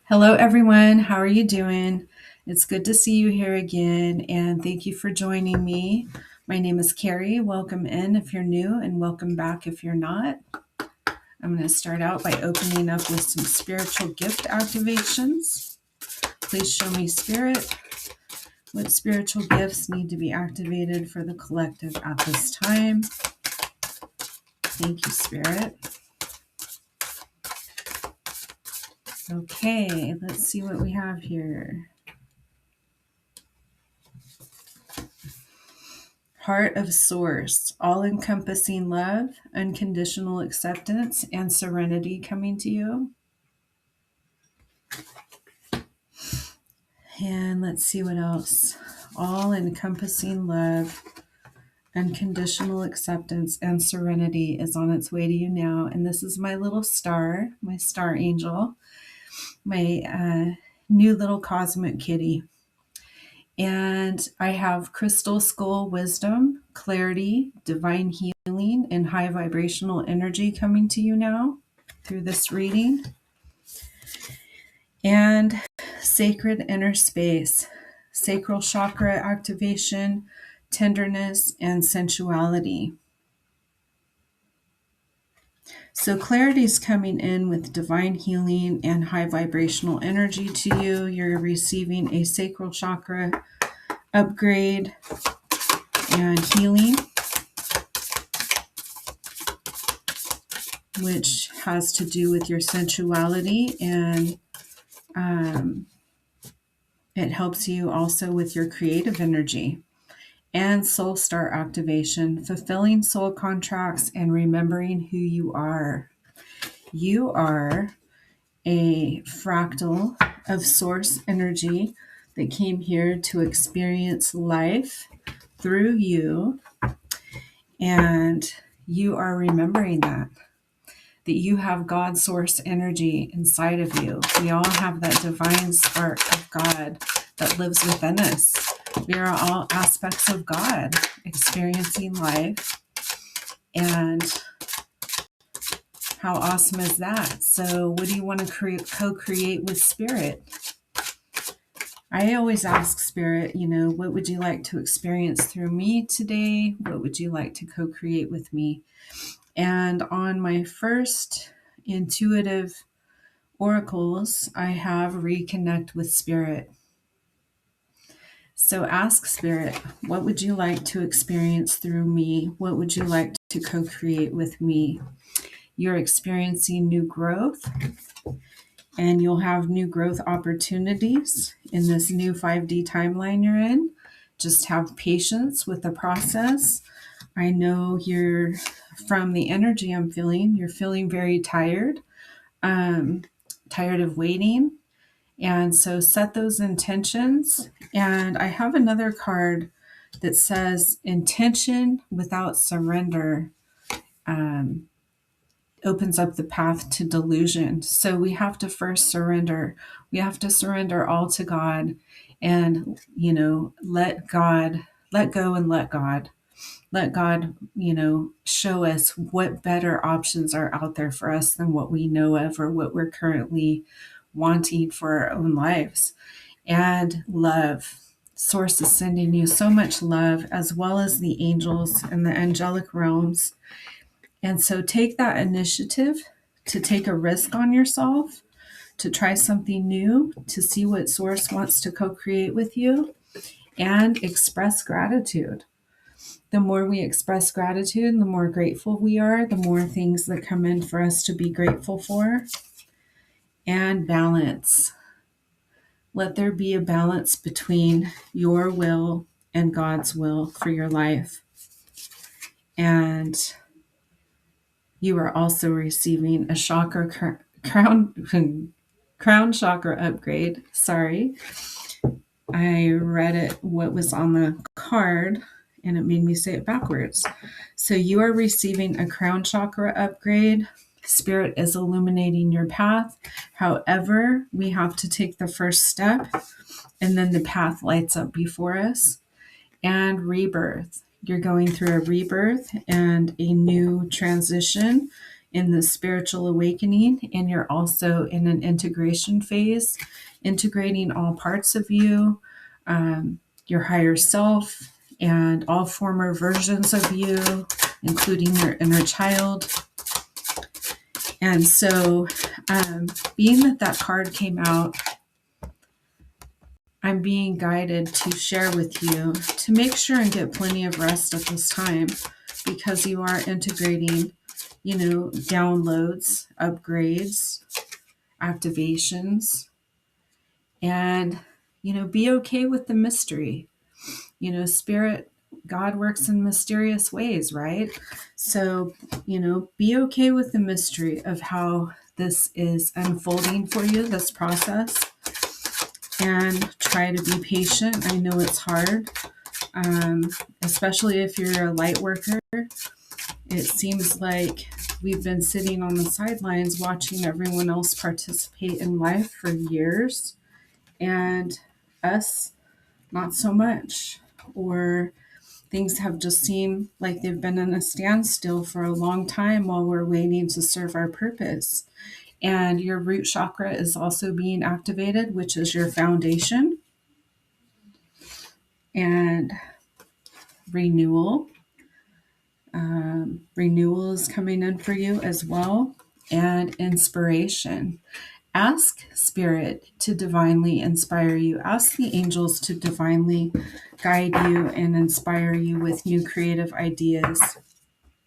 Hello, everyone. How are you doing? It's good to see you here again, and thank you for joining me. My name is Carrie. Welcome in if you're new, and welcome back if you're not. I'm going to start out by opening up with some spiritual gift activations. Please show me, Spirit, what spiritual gifts need to be activated for the collective at this time. Thank you, Spirit. Okay, let's see what we have here. Heart of Source, all-encompassing love, unconditional acceptance, and serenity coming to you. And let's see what else. All-encompassing love, unconditional acceptance, and serenity is on its way to you now. And this is my little star, my star angel, my new little cosmic kitty. And I have crystal skull wisdom, clarity, divine healing, and high vibrational energy coming to you now through this reading. And sacred inner space, sacral chakra activation, tenderness, and sensuality. So clarity is coming in with divine healing and high vibrational energy to you. You're receiving a sacral chakra upgrade and healing, which has to do with your sensuality, and it helps you also with your creative energy. And soul star activation, fulfilling soul contracts and remembering who you are. You are a fractal of source energy that came here to experience life through you, and you are remembering that you have God source energy inside of you. We all have that divine spark of God that lives within us. We are all aspects of God experiencing life. And how awesome is that? So what do you want to co-create with Spirit? I always ask Spirit, what would you like to experience through me today? What would you like to co-create with me? And on my first intuitive oracles, I have reconnect with Spirit. So ask Spirit, what would you like to experience through me? What would you like to co-create with me? You're experiencing new growth, and you'll have new growth opportunities in this new 5D timeline you're in. Just have patience with the process. I know you're, from the energy I'm feeling, you're feeling very tired, tired of waiting. And so set those intentions. And I have another card that says intention without surrender opens up the path to delusion. So we have to first surrender. We have to surrender all to God and, let go and let God. Let God, show us what better options are out there for us than what we know of or what we're currently wanting for our own lives. And love. Source is sending you so much love, as well as the angels and the angelic realms. And so take that initiative to take a risk on yourself, to try something new, to see what Source wants to co-create with you, and express gratitude. The more we express gratitude, the more grateful we are, the more things that come in for us to be grateful for. And balance. Let there be a balance between your will and God's will for your life. And you are also receiving a chakra crown chakra upgrade. Sorry. I read it, what was on the card, and it made me say it backwards. So you are receiving a crown chakra upgrade. Spirit is illuminating your path. However, we have to take the first step, and then the path lights up before us. And rebirth. You're going through a rebirth and a new transition. in the spiritual awakening, and you're also in an integration phase, integrating all parts of you, your higher self, and all former versions of you, including your inner child. And so, being that that card came out, I'm being guided to share with you to make sure and get plenty of rest at this time, because you are integrating, downloads, upgrades, activations, and, be okay with the mystery. Spirit, God works in mysterious ways, right? So, be okay with the mystery of how this is unfolding for you, this process, and try to be patient. I know it's hard, especially if you're a light worker. It seems like we've been sitting on the sidelines watching everyone else participate in life for years, and us, not so much. Or things have just seemed like they've been in a standstill for a long time while we're waiting to serve our purpose. And your root chakra is also being activated, which is your foundation. And renewal. Renewal is coming in for you as well. And inspiration. Ask Spirit to divinely inspire you. Ask the angels to divinely guide you and inspire you with new creative ideas.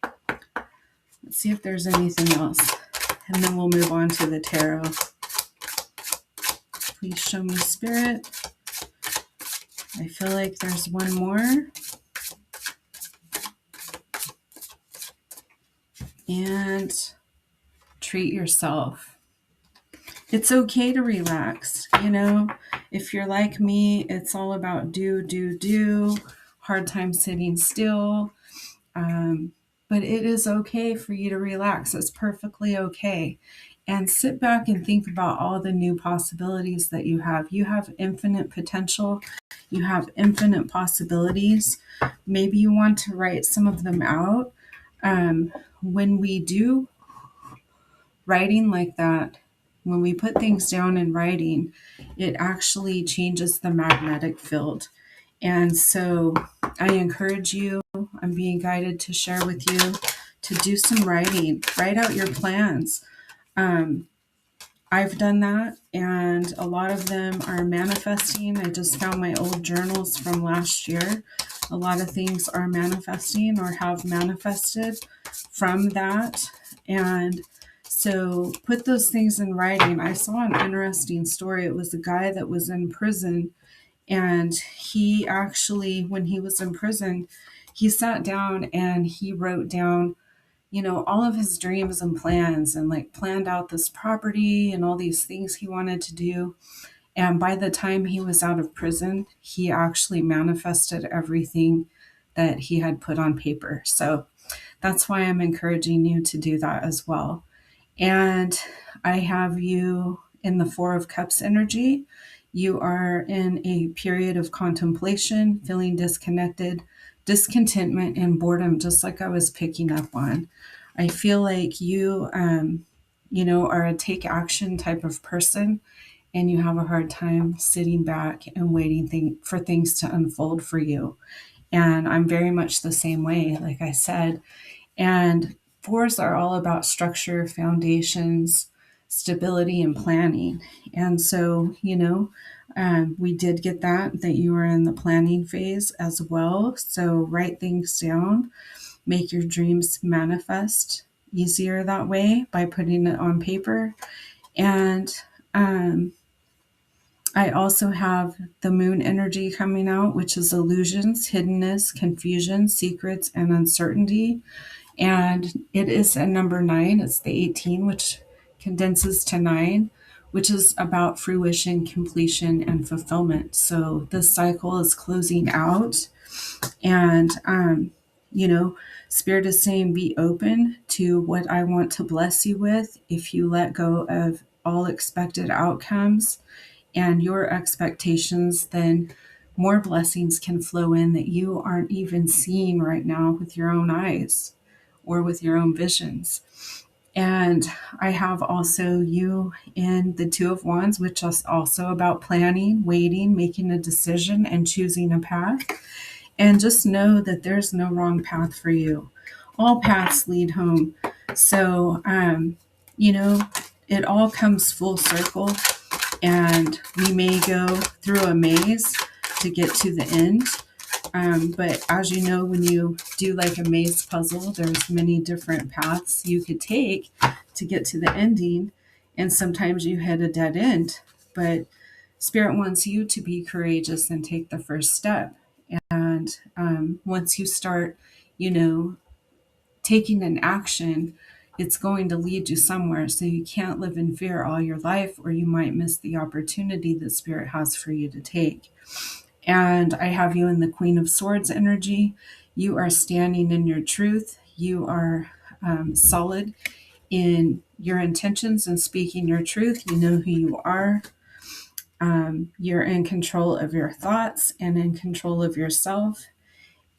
Let's see if there's anything else. And then we'll move on to the tarot. Please show me, Spirit. I feel like there's one more. And treat yourself. It's okay to relax. If you're like me, it's all about do, hard time sitting still. But it is okay for you to relax. It's perfectly okay. And sit back and think about all the new possibilities that you have. You have infinite potential. You have infinite possibilities. Maybe you want to write some of them out. When we do writing like that, when we put things down in writing, it actually changes the magnetic field. And so I encourage you, I'm being guided to share with you to do some writing. Write out your plans. I've done that, and a lot of them are manifesting. I just found my old journals from last year. A lot of things are manifesting or have manifested from that. And so put those things in writing. I saw an interesting story. It was a guy that was in prison, and he actually, when he was in prison, he sat down and he wrote down, all of his dreams and plans, and like planned out this property and all these things he wanted to do. And by the time he was out of prison, he actually manifested everything that he had put on paper. So that's why I'm encouraging you to do that as well. And I have you in the Four of Cups energy. You are in a period of contemplation, feeling disconnected, discontentment, and boredom, just like I was picking up on. I feel like you, are a take action type of person, and you have a hard time sitting back and waiting for things to unfold for you. And I'm very much the same way, like I said. And fours are all about structure, foundations, stability, and planning. And so, we did get that you were in the planning phase as well. So write things down, make your dreams manifest easier that way by putting it on paper. And I also have the moon energy coming out, which is illusions, hiddenness, confusion, secrets, and uncertainty. And it is a number 9. It's the 18, which condenses to 9, which is about fruition, completion, and fulfillment. So this cycle is closing out. And, Spirit is saying, be open to what I want to bless you with. If you let go of all expected outcomes and your expectations, then more blessings can flow in that you aren't even seeing right now with your own eyes or with your own visions. And I have also you in the Two of Wands, which is also about planning, waiting, making a decision, and choosing a path. And just know that there's no wrong path for you. All paths lead home. So, it all comes full circle, and we may go through a maze to get to the end. But as you know, when you do like a maze puzzle, there's many different paths you could take to get to the ending. And sometimes you hit a dead end. But Spirit wants you to be courageous and take the first step. And once you start, taking an action, it's going to lead you somewhere. So you can't live in fear all your life, or you might miss the opportunity that Spirit has for you to take. And I have you in the Queen of Swords energy. You are standing in your truth. You are solid in your intentions and speaking your truth. You know who you are. You're in control of your thoughts and in control of yourself.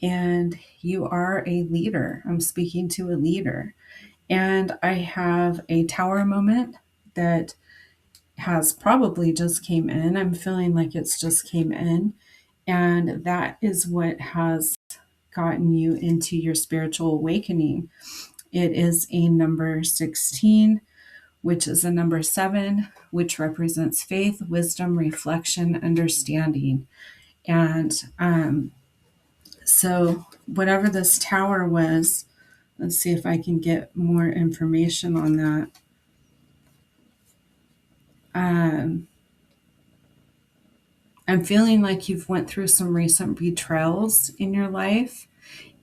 And you are a leader. I'm speaking to a leader. And I have a tower moment that has probably just came in. I'm feeling like it's just came in. And that is what has gotten you into your spiritual awakening. It is a number 16, which is a number 7, which represents faith, wisdom, reflection, understanding. And so, whatever this tower was, let's see if I can get more information on that. I'm feeling like you've went through some recent betrayals in your life,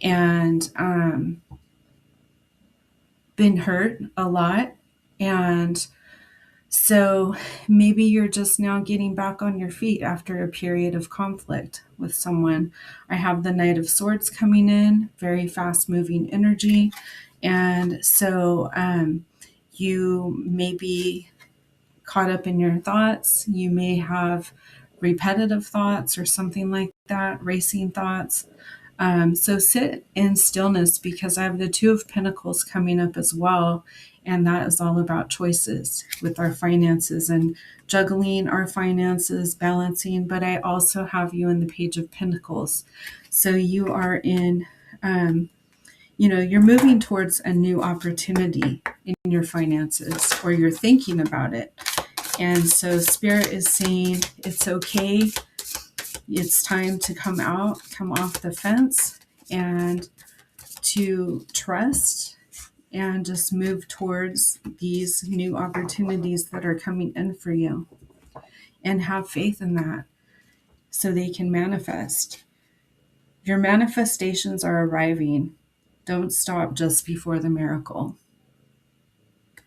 and been hurt a lot. And so maybe you're just now getting back on your feet after a period of conflict with someone. I have the Knight of Swords coming in, very fast moving energy. And so you may be caught up in your thoughts. You may have repetitive thoughts or something like that, racing thoughts. So sit in stillness, because I have the Two of Pentacles coming up as well. And that is all about choices with our finances and juggling our finances, balancing. But I also have you in the Page of Pentacles. So you are in, you're moving towards a new opportunity in your finances, or you're thinking about it. And so Spirit is saying it's okay. It's time to come off the fence, and to trust and just move towards these new opportunities that are coming in for you, and have faith in that so they can manifest. Your manifestations are arriving. Don't stop just before the miracle.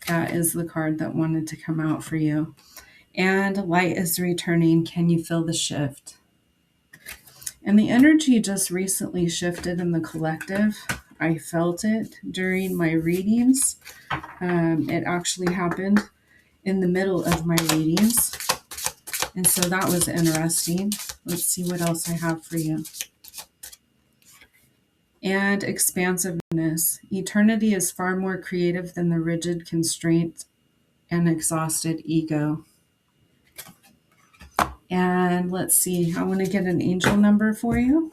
That is the card that wanted to come out for you. And light is returning. Can you feel the shift? And the energy just recently shifted in the collective. I felt it during my readings. It actually happened in the middle of my readings. And so that was interesting. Let's see what else I have for you. And expansiveness. Eternity is far more creative than the rigid constraint and exhausted ego. And let's see, I want to get an angel number for you.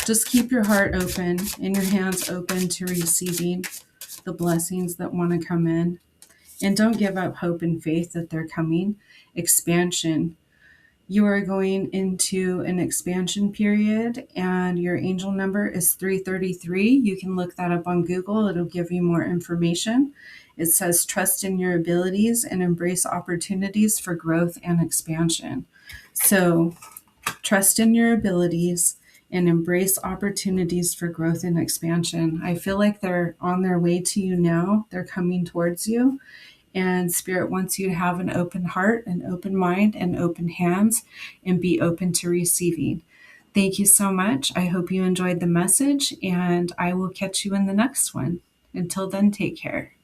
Just keep your heart open and your hands open to receiving the blessings that want to come in. And don't give up hope and faith that they're coming. Expansion. You are going into an expansion period, and your angel number is 333. You can look that up on Google. It'll give you more information. It says trust in your abilities and embrace opportunities for growth and expansion. So trust in your abilities and embrace opportunities for growth and expansion. I feel like they're on their way to you now. They're coming towards you. And Spirit wants you to have an open heart, an open mind, and open hands, and be open to receiving. Thank you so much. I hope you enjoyed the message, and I will catch you in the next one. Until then, take care.